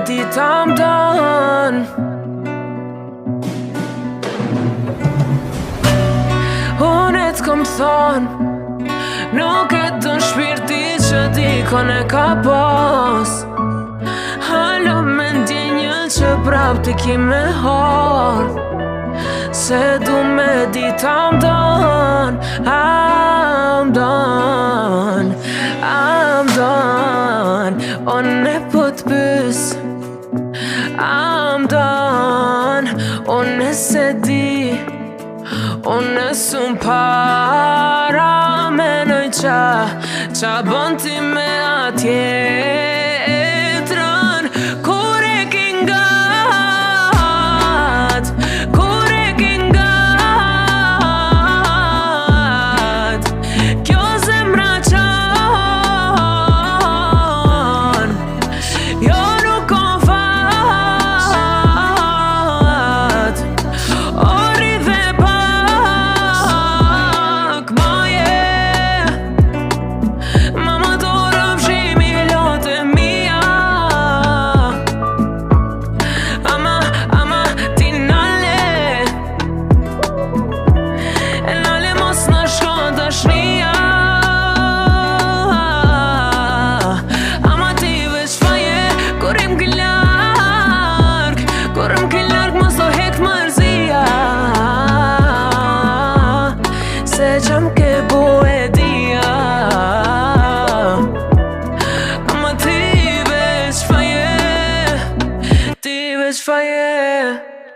dita m'dan. Unë t'kom thon, nuk e dën shpirti që dikon e ka pas. Halo me ndjenjën që prap t'i ki me har, se du me dita m'dan, m'dan. Unë e po t'pys, m'dan. Unë e se di, unë e s'un para menoj qa bon ti me atjetrën. Kur e kingat, kur e kingat, kjo zemra qan, jo nuk kon fat. Ori dhe pak moje, mama do rëfshimi lote mia. Ama ti nale, e nale mos në shkon dashnia. Ama ti veç faje, kur im ke larg, kur im ke larg mos do hek mërzia, se qam ke bu e dia. Ama ti veç faje, ti veç faje.